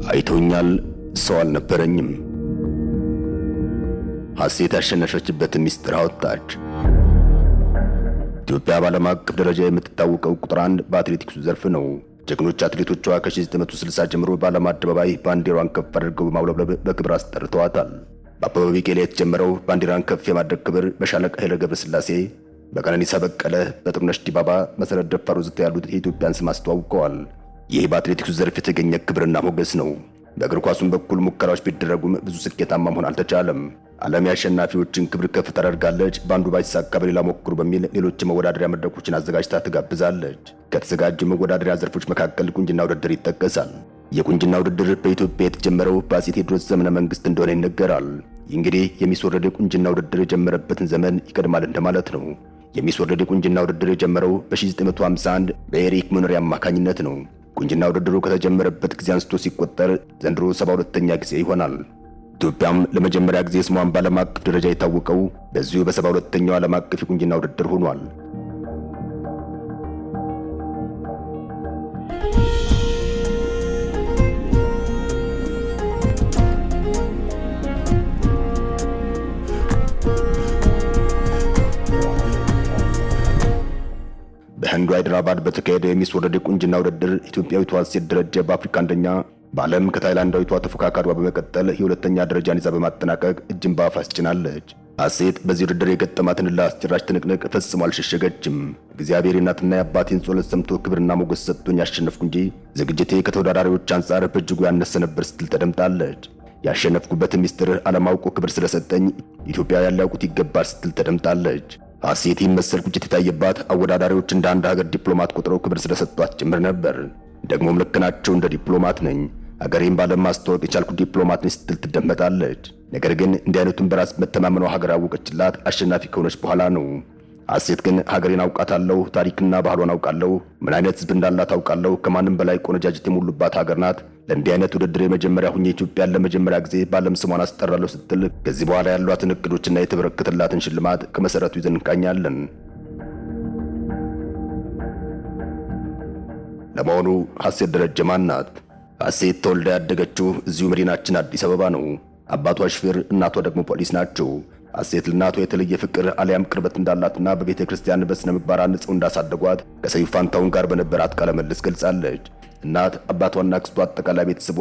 አይቶኛል፣ ሰው አልነበረኝም። ሐሴት ያሸነፈችበትን ሚስጥር አወጣች። ኢትዮጵያ በዓለም አቀፍ ደረጃ የምትታወቀው ቁጥር 1 በአትሌቲክሱ ዘርፍ ነው። ጀግኖች አትሌቶቿ ከ1960 ጀምሮ በዓለም አደባባይ ባንዲራዋን ከፍ አድርገው በማውለብለብ በክብር አስጠርተዋታል። በአበበ ቢቂላ የተጀመረው ባንዲራን ከፍ የማድረግ ክብር በሻለቃ ኃይለ ገብረስላሴ፣ በቀነኒሳ በቀለ፣ በጥሩነሽ ዲባባ፣ መሰረት ደፋር ወዘተ ያሉት የኢትዮጵያን ስም አስተዋውቀዋል። ይህ በአትሌቲክሱ ዘርፍ የተገኘ ክብርና ሞገስ ነው። በእግር ኳሱም በኩል ሙከራዎች ቢደረጉም ብዙ ስኬታማ መሆን አልተቻለም። ዓለም የአሸናፊዎችን ክብር ከፍ ታደርጋለች፣ በአንዱ ባይሳካ በሌላ ሞክሩ በሚል ሌሎች መወዳደሪያ መድረኮችን አዘጋጅታ ትጋብዛለች። ከተዘጋጁ መወዳደሪያ ዘርፎች መካከል ቁንጅና ውድድር ይጠቀሳል። የቁንጅና ውድድር በኢትዮጵያ የተጀመረው በአፄ ቴዎድሮስ ዘመነ መንግስት እንደሆነ ይነገራል። ይህ እንግዲህ የሚስ ወርልድ የቁንጅና ውድድር የጀመረበትን ዘመን ይቀድማል እንደማለት ነው። የሚስ ወርልድ የቁንጅና ውድድር የጀመረው በ1951 በኤሪክ ሙነሪ አማካኝነት ነው። ቁንጅና ውድድሩ ከተጀመረበት ጊዜ አንስቶ ሲቆጠር ዘንድሮ 72ኛ ጊዜ ይሆናል። ኢትዮጵያም ለመጀመሪያ ጊዜ ስሟን በዓለም አቀፍ ደረጃ የታወቀው በዚሁ በ72ኛው ዓለም አቀፍ የቁንጅና ውድድር ሆኗል። በህንዱ ሃይድራባድ በተካሄደው የሚስ ወርልድ የቁንጅና ውድድር ኢትዮጵያዊቷ ሐሴት ደረጀ በአፍሪካ አንደኛ፣ በዓለም ከታይላንዳዊቷ ተፎካካሪዋ በመቀጠል የሁለተኛ ደረጃን ይዛ በማጠናቀቅ እጅን በአፍ አስጭናለች። ሐሴት በዚህ ውድድር የገጠማትን ለአስጨራሽ ትንቅንቅ ፈጽሞ አልሸሸገችም። እግዚአብሔር የእናትና የአባቴን ጸሎት ሰምቶ ክብርና ሞገስ ሰጥቶኝ ያሸነፍኩ እንጂ ዝግጅቴ ከተወዳዳሪዎች አንጻር በእጅጉ ያነሰ ነበር ስትል ተደምጣለች። ያሸነፍኩበትን ሚስጥር አለማውቁ ክብር ስለሰጠኝ ኢትዮጵያውያን ሊያውቁት ይገባል ስትል ተደምጣለች። ሐሴት መሰል ቁጭት የታየባት አወዳዳሪዎች እንደ አንድ ሀገር ዲፕሎማት ቆጥረው ክብር ስለሰጧት ጭምር ነበር። ደግሞም ልክ ናቸው፣ እንደ ዲፕሎማት ነኝ፣ ሀገሬን ባለም ማስተዋወቅ የቻልኩ ዲፕሎማት ነኝ ስትል ትደመጣለች። ነገር ግን እንዲህ አይነቱን በራስ መተማመኗ ሀገር ያወቀችላት አሸናፊ ከሆነች በኋላ ነው። ሐሴት ግን ሀገሬን አውቃታለሁ፣ ታሪክና ባህሏን አውቃለሁ፣ ምን አይነት ሕዝብ እንዳላት አውቃለሁ፣ ከማንም በላይ ቆነጃጅት የሞሉባት ሀገር ናት፣ ለእንዲህ አይነት ውድድር የመጀመሪያ ሁኜ ኢትዮጵያን ለመጀመሪያ ጊዜ በዓለም ስሟን አስጠራለሁ ስትል ከዚህ በኋላ ያሏትን እቅዶችና የተበረከተላትን ሽልማት ከመሰረቱ ይዘን እንቃኛለን። ለመሆኑ ሐሴት ደረጀ ማን ናት? ሐሴት ተወልዳ ያደገችው እዚሁ መዲናችን አዲስ አበባ ነው። አባቷ ሹፌር፣ እናቷ ደግሞ ፖሊስ ናቸው። ሐሴት ለእናቷ የተለየ ፍቅር አሊያም ቅርበት እንዳላትና በቤተ ክርስቲያን በስነ ምግባር አንጸው እንዳሳደጓት ከሰይፉ ፋንታውን ጋር በነበራት ቃለ ምልልስ ገልጻለች። እናት አባቷና አክስቷ አጠቃላይ ቤተሰቧ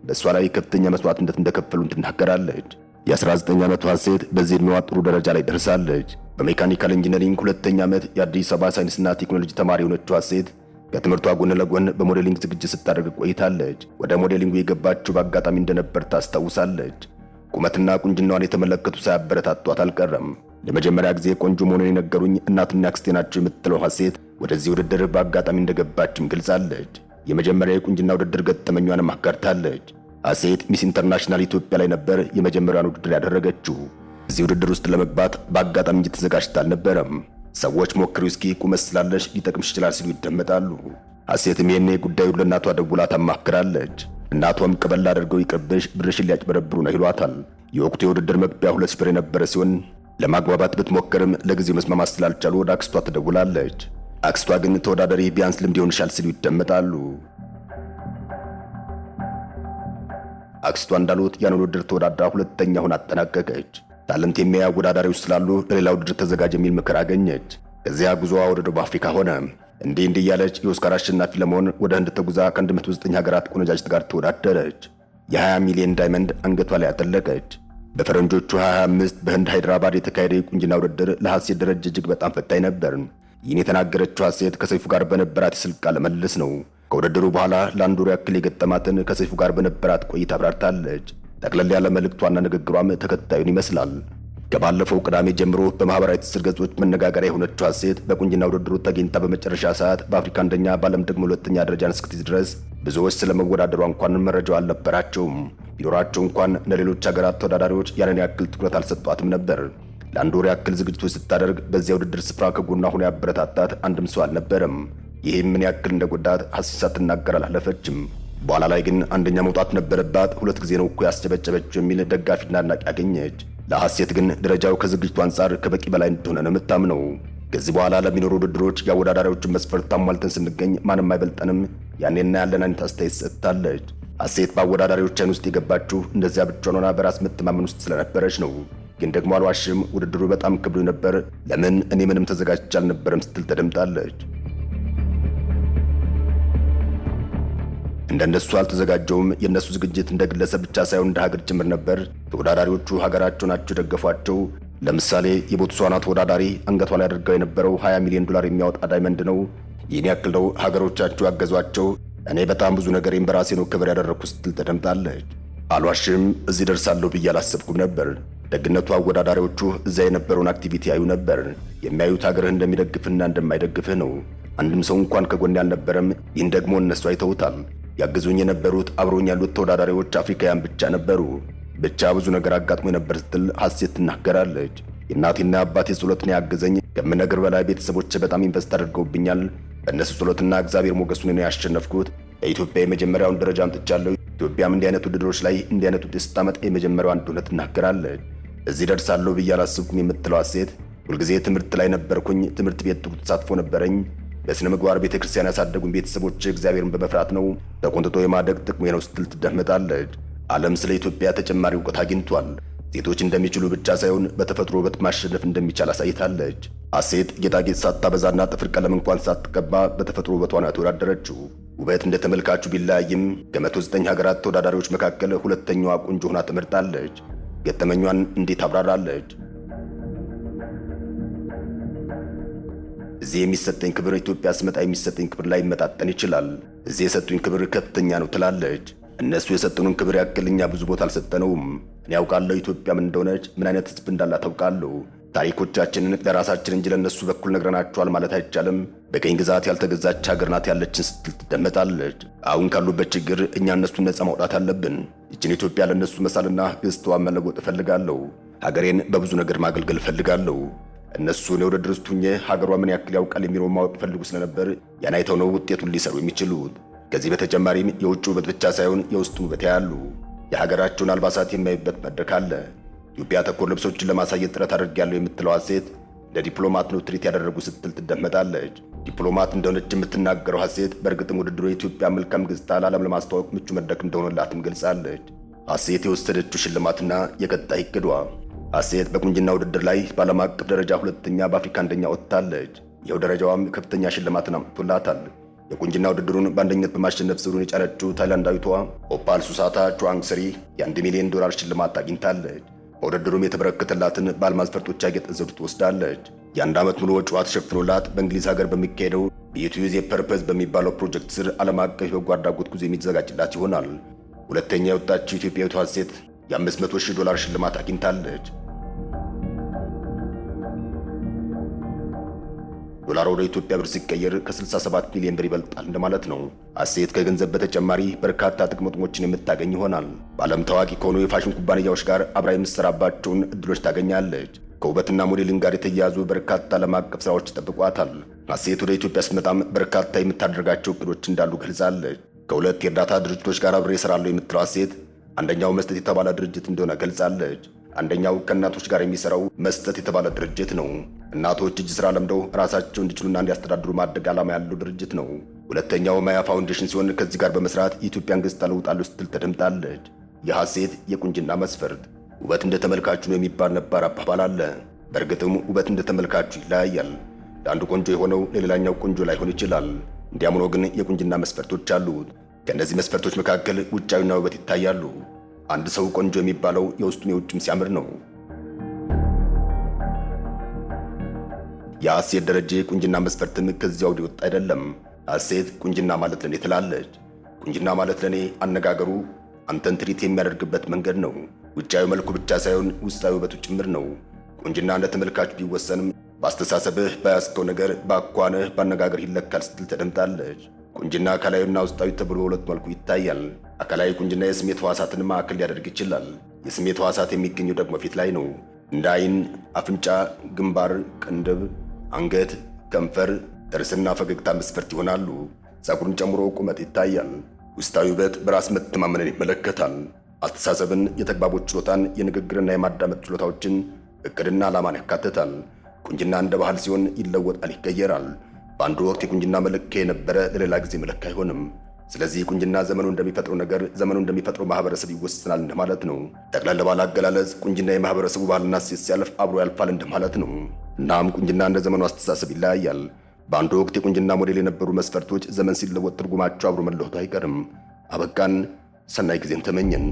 በእሷ ላይ ከፍተኛ መስዋዕትነት እንደከፈሉ ትናገራለች። የ19 ዓመቷ ሐሴት በዚህ ዕድሜዋ ጥሩ ደረጃ ላይ ደርሳለች። በሜካኒካል ኢንጂነሪንግ ሁለተኛ ዓመት የአዲስ አበባ ሳይንስና ቴክኖሎጂ ተማሪ የሆነችው ሐሴት ከትምህርቷ ጎን ለጎን በሞዴሊንግ ዝግጅት ስታደርግ ቆይታለች። ወደ ሞዴሊንጉ የገባችው በአጋጣሚ እንደነበር ታስታውሳለች። ቁመትና ቁንጅናዋን የተመለከቱ ሳያበረታቷት አልቀረም። ለመጀመሪያ ጊዜ ቆንጆ መሆኑን የነገሩኝ እናትና አክስቴ ናቸው የምትለው ሐሴት ወደዚህ ውድድር በአጋጣሚ እንደገባችም ገልጻለች። የመጀመሪያ የቁንጅና ውድድር ገጠመኟንም አጋርታለች። ሐሴት ሚስ ኢንተርናሽናል ኢትዮጵያ ላይ ነበር የመጀመሪያውን ውድድር ያደረገችው። እዚህ ውድድር ውስጥ ለመግባት በአጋጣሚ እንጂ ተዘጋጅታ አልነበረም። ሰዎች ሞክሪው እስኪ ቁመት ስላለሽ ሊጠቅምሽ ይችላል ሲሉ ይደመጣሉ። ሐሴትም ይሄኔ ጉዳዩን ለእናቷ ደውላ ታማክራለች። እናቷም ቀበል አድርገው ይቅርብሽ፣ ብርሽን ሊያጭበረብሩ ነው ይሏታል። የወቅቱ የውድድር መግቢያ 2 ብር የነበረ ሲሆን ለማግባባት ብትሞክርም ለጊዜው መስማማት ስላልቻሉ ወደ አክስቷ ትደውላለች። አክስቷ ግን ተወዳዳሪ ቢያንስ ልምድ ይሆንሻል ሲሉ ይደመጣሉ። አክስቷ እንዳሉት ያን ውድድር ተወዳድራ ሁለተኛ ሆና አጠናቀቀች። ታለንት የሚያዩ አወዳዳሪዎች ስላሉ ለሌላ ውድድር ተዘጋጅ የሚል ምክር አገኘች። ከዚያ ጉዞዋ ወደ ደቡብ አፍሪካ ሆነ። እንዲህ እያለች የኦስካር አሸናፊ ለመሆን ወደ ህንድ ተጉዛ ከ109 ሀገራት ቆነጃጅት ጋር ተወዳደረች። የ20 ሚሊዮን ዳይመንድ አንገቷ ላይ አጠለቀች። በፈረንጆቹ 2025 በህንድ ሃይድራባድ የተካሄደ የቁንጅና ውድድር ለሐሴት ደረጀ እጅግ በጣም ፈታኝ ነበር። ይህን የተናገረችው ሐሴት ከሰይፉ ጋር በነበራት የስልክ ቃለ ምልልስ ነው። ከውድድሩ በኋላ ለአንድ ወር ያክል የገጠማትን ከሰይፉ ጋር በነበራት ቆይታ አብራርታለች። ጠቅለል ያለ መልእክቷና ንግግሯም ተከታዩን ይመስላል። ከባለፈው ቅዳሜ ጀምሮ በማህበራዊ ትስስር ገጾች መነጋገሪያ የሆነችው ሐሴት በቁንጅና ውድድሩ ተገኝታ በመጨረሻ ሰዓት በአፍሪካ አንደኛ፣ በዓለም ደግሞ ሁለተኛ ደረጃን እስክትይዝ ድረስ ብዙዎች ስለመወዳደሯ እንኳን መረጃው አልነበራቸውም። ቢኖራቸው እንኳን ለሌሎች ሀገራት ተወዳዳሪዎች ያንን ያክል ትኩረት አልሰጧትም ነበር። ለአንድ ወር ያክል ዝግጅቶች ስታደርግ በዚያ ውድድር ስፍራ ከጎኗ ሆኖ ያበረታታት አንድም ሰው አልነበረም። ይህም ምን ያክል እንደጎዳት ሐሴት ሳትናገር አላለፈችም። በኋላ ላይ ግን አንደኛ መውጣት ነበረባት፣ 2 ጊዜ ነው እኮ ያስጨበጨበችው የሚል ደጋፊና አድናቂ አገኘች። ለሐሴት ግን ደረጃው ከዝግጅቱ አንጻር ከበቂ በላይ እንደሆነ ነው የምታምነው። ከዚህ በኋላ ለሚኖሩ ውድድሮች የአወዳዳሪዎችን መስፈርት ታሟልተን ስንገኝ ማንም አይበልጠንም፣ ያኔና ያለን አይነት አስተያየት ሰጥታለች። ሀሴት በአወዳዳሪዎች አይን ውስጥ የገባችው እንደዚያ ብቻዋን ሆና በራስ መተማመን ውስጥ ስለነበረች ነው። ግን ደግሞ አልዋሽም፣ ውድድሩ በጣም ከብዶኝ ነበር። ለምን እኔ ምንም ተዘጋጅቼ አልነበረም ስትል ተደምጣለች። እንደነሱ አልተዘጋጀውም። የነሱ ዝግጅት እንደ ግለሰብ ብቻ ሳይሆን እንደ ሀገር ጭምር ነበር። ተወዳዳሪዎቹ ሀገራቸው ናቸው የደገፏቸው። ለምሳሌ የቦትስዋና ተወዳዳሪ አንገቷ ላይ አድርገው የነበረው $20 ሚሊዮን የሚያወጣ ዳይመንድ ነው። ይህን ያክል ነው ሀገሮቻቸው ያገዟቸው። እኔ በጣም ብዙ ነገሬን በራሴ ነው ክብር ያደረኩት ስትል ተደምጣለች። አልዋሽም፣ እዚህ ደርሳለሁ ብዬ አላሰብኩም ነበር። ደግነቱ አወዳዳሪዎቹ እዚያ የነበረውን አክቲቪቲ ያዩ ነበር። የሚያዩት ሀገርህ እንደሚደግፍና እንደማይደግፍህ ነው። አንድም ሰው እንኳን ከጎን አልነበረም። ይህን ደግሞ እነሱ አይተውታል። ያገዙኝ የነበሩት አብሮኝ ያሉት ተወዳዳሪዎች አፍሪካውያን ብቻ ነበሩ። ብቻ ብዙ ነገር አጋጥሞ ነበር ስትል ሀሴት ትናገራለች። የእናቴና አባቴ ጸሎት ነው ያገዘኝ። ከምነግር በላይ ቤተሰቦቼ በጣም ኢንቨስት አድርገውብኛል። በእነሱ ጸሎትና እግዚአብሔር ሞገሱን ነው ያሸነፍኩት። በኢትዮጵያ የመጀመሪያውን ደረጃ አምጥቻለሁ። ኢትዮጵያም እንዲህ አይነት ውድድሮች ላይ እንዲህ አይነት ውጤት ስታመጣ የመጀመሪያዋ እንደሆነ ትናገራለች። እዚህ ደርሳለሁ ብዬ አላሰብኩም የምትለው ሀሴት ሁልጊዜ ትምህርት ላይ ነበርኩኝ። ትምህርት ቤት ጥሩ ተሳትፎ ነበረኝ። በስነ ምግባር ቤተክርስቲያን ያሳደጉኝ ቤተሰቦች እግዚአብሔርን በመፍራት ነው። ተቆንጥጦ የማደግ ጥቅሜ ነው ስትል ትደመጣለች። ዓለም ስለ ኢትዮጵያ ተጨማሪ እውቀት አግኝቷል። ሴቶች እንደሚችሉ ብቻ ሳይሆን በተፈጥሮ ውበት ማሸነፍ እንደሚቻል አሳይታለች። ሀሴት ጌጣጌጥ ሳታበዛና ጥፍር ቀለም እንኳን ሳትቀባ በተፈጥሮ ውበቷን ያተወዳደረችው። ውበት እንደ ተመልካቹ ቢለያይም ከ109 ሀገራት ተወዳዳሪዎች መካከል ሁለተኛዋ ቆንጆ ሆና ተመርጣለች። ገጠመኟን እንዴት አብራራለች። እዚህ የሚሰጠኝ ክብር ኢትዮጵያ ስመጣ የሚሰጠኝ ክብር ላይ መጣጠን ይችላል። እዚህ የሰጡኝ ክብር ከፍተኛ ነው ትላለች። እነሱ የሰጡንን ክብር ያክል እኛ ብዙ ቦታ አልሰጠነውም። እኔ ያውቃለሁ ኢትዮጵያ ምን እንደሆነች፣ ምን አይነት ሕዝብ እንዳላት ታውቃለሁ። ታሪኮቻችንን ለራሳችን እንጂ ለነሱ በኩል ነግረናቸዋል ማለት አይቻልም። በቀኝ ግዛት ያልተገዛች ሀገር ናት ያለችን ስትል ትደመጣለች። አሁን ካሉበት ችግር እኛ እነሱን ነጻ ማውጣት አለብን። ይችን ኢትዮጵያ ለነሱ መሳልና ገጽታዋን መለወጥ እፈልጋለሁ። ሀገሬን በብዙ ነገር ማገልገል እፈልጋለሁ። እነሱ ለውድድር ውስጥ ሆኜ ሀገሯ ምን ያክል ያውቃል የሚለውን ማወቅ ፈልጉ ስለነበር ያን አይተው ነው ውጤቱን ሊሰሩ የሚችሉት። ከዚህ በተጨማሪም የውጭ ውበት ብቻ ሳይሆን የውስጥ ውበት ያሉ የሀገራቸውን አልባሳት የማይበት መድረክ አለ። ኢትዮጵያ ተኮር ልብሶችን ለማሳየት ጥረት አድርጌያለሁ የምትለው ሀሴት ለዲፕሎማት ነው ትርኢት ያደረጉ ስትል ትደመጣለች። ዲፕሎማት እንደሆነች የምትናገረው ሀሴት በእርግጥም ውድድሩ የኢትዮጵያ መልካም ገጽታ ለዓለም ለማስተዋወቅ ምቹ መድረክ እንደሆነላትም ገልጻለች። ሀሴት የወሰደችው ሽልማትና የቀጣይ እቅዷ። ሀሴት በቁንጅና ውድድር ላይ በዓለም አቀፍ ደረጃ ሁለተኛ፣ በአፍሪካ አንደኛ ወጥታለች። ይኸው ደረጃዋም ከፍተኛ ሽልማትን አምጥቶላታል። የቁንጅና ውድድሩን በአንደኝነት በማሸነፍ ስሩን የጫነችው ታይላንዳዊቷ ኦፓል ሱሳታ ቹዋንግስሪ የ$1 ሚሊዮን ሽልማት አግኝታለች። በውድድሩም የተበረከተላትን በአልማዝ ፈርጦች ያጌጠ ዘውድ ትወስዳለች። የአንድ ዓመት ሙሉ ወጪዋ ተሸፍኖላት በእንግሊዝ ሀገር በሚካሄደው የዩቲዩዝ ፐርፐዝ በሚባለው ፕሮጀክት ስር ዓለም አቀፍ የበጎ አድራጎት ጉዞ የሚዘጋጅላት ይሆናል። ሁለተኛ የወጣችው ኢትዮጵያዊቷ ሀሴት የ$500,000 ሽልማት አግኝታለች። ዶላር ወደ ኢትዮጵያ ብር ሲቀየር ከ67 ሚሊዮን ብር ይበልጣል እንደማለት ነው። ሀሴት ከገንዘብ በተጨማሪ በርካታ ጥቅሞችን የምታገኝ ይሆናል። በዓለም ታዋቂ ከሆኑ የፋሽን ኩባንያዎች ጋር አብራ የምትሰራባቸውን እድሎች ታገኛለች። ከውበትና ሞዴሊንግ ጋር የተያያዙ በርካታ ዓለም አቀፍ ስራዎች ይጠብቋታል። ሀሴት ወደ ኢትዮጵያ ስትመጣም በርካታ የምታደርጋቸው እቅዶች እንዳሉ ገልጻለች። ከሁለት የእርዳታ ድርጅቶች ጋር አብሬ እሰራለሁ የምትለው ሀሴት አንደኛው መስጠት የተባለ ድርጅት እንደሆነ ገልጻለች። አንደኛው ከእናቶች ጋር የሚሰራው መስጠት የተባለ ድርጅት ነው። እናቶች እጅ ስራ ለምደው ራሳቸው እንዲችሉና እንዲያስተዳድሩ ማድረግ ዓላማ ያለው ድርጅት ነው። ሁለተኛው ማያ ፋውንዴሽን ሲሆን ከዚህ ጋር በመስራት የኢትዮጵያን ገጽታ ለውጣለሁ ስትል ተደምጣለች። የሀሴት የቁንጅና መስፈርት ውበት እንደ ተመልካቹ ነው የሚባል ነባር አባባል አለ። በእርግጥም ውበት እንደ ተመልካቹ ይለያያል። ለአንዱ ቆንጆ የሆነው ለሌላኛው ቆንጆ ላይሆን ይችላል። እንዲያም ሆኖ ግን የቁንጅና መስፈርቶች አሉት። ከእነዚህ መስፈርቶች መካከል ውጫዊና ውበት ይታያሉ። አንድ ሰው ቆንጆ የሚባለው የውስጡም የውጭም ሲያምር ነው። የሀሴት ደረጀ ቁንጅና መስፈርትም ከዚያ ወዲህ ወጣ አይደለም። ሀሴት ቁንጅና ማለት ለኔ ትላለች። ቁንጅና ማለት ለኔ አነጋገሩ አንተን ትሪት የሚያደርግበት መንገድ ነው። ውጫዊ መልኩ ብቻ ሳይሆን ውስጣዊ ውበቱ ጭምር ነው። ቁንጅና እንደ ተመልካች ቢወሰንም በአስተሳሰብህ፣ በያዝከው ነገር፣ በአኳንህ፣ በአነጋገር ይለካል ስትል ተደምጣለች። ቁንጅና አካላዊና ውስጣዊ ተብሎ በሁለት መልኩ ይታያል። አካላዊ ቁንጅና የስሜት ሕዋሳትን ማዕከል ሊያደርግ ይችላል። የስሜት ሕዋሳት የሚገኘው ደግሞ ፊት ላይ ነው። እንደ ዓይን፣ አፍንጫ፣ ግንባር፣ ቅንድብ፣ አንገት፣ ከንፈር፣ ጥርስና ፈገግታ መስፈርት ይሆናሉ። ፀጉርን ጨምሮ ቁመት ይታያል። ውስጣዊ ውበት በራስ መተማመንን ይመለከታል። አስተሳሰብን፣ የተግባቦት ችሎታን፣ የንግግርና የማዳመጥ ችሎታዎችን፣ እቅድና ዓላማን ያካትታል። ቁንጅና እንደ ባህል ሲሆን ይለወጣል፣ ይቀየራል። በአንድ ወቅት የቁንጅና መለኪያ የነበረ ለሌላ ጊዜ መለኪያ አይሆንም። ስለዚህ ቁንጅና ዘመኑ እንደሚፈጥረው ነገር ዘመኑ እንደሚፈጥረው ማህበረሰብ ይወስናል እንደማለት ነው። ጠቅላላ ባለ አገላለጽ ቁንጅና የማህበረሰቡ ባህልና እሴት ሲያልፍ አብሮ ያልፋል እንደማለት ነው። እናም ቁንጅና እንደ ዘመኑ አስተሳሰብ ይለያያል። በአንድ ወቅት የቁንጅና ሞዴል የነበሩ መስፈርቶች ዘመን ሲለወጥ ትርጉማቸው አብሮ መለወጡ አይቀርም። አበቃን። ሰናይ ጊዜን ተመኘን።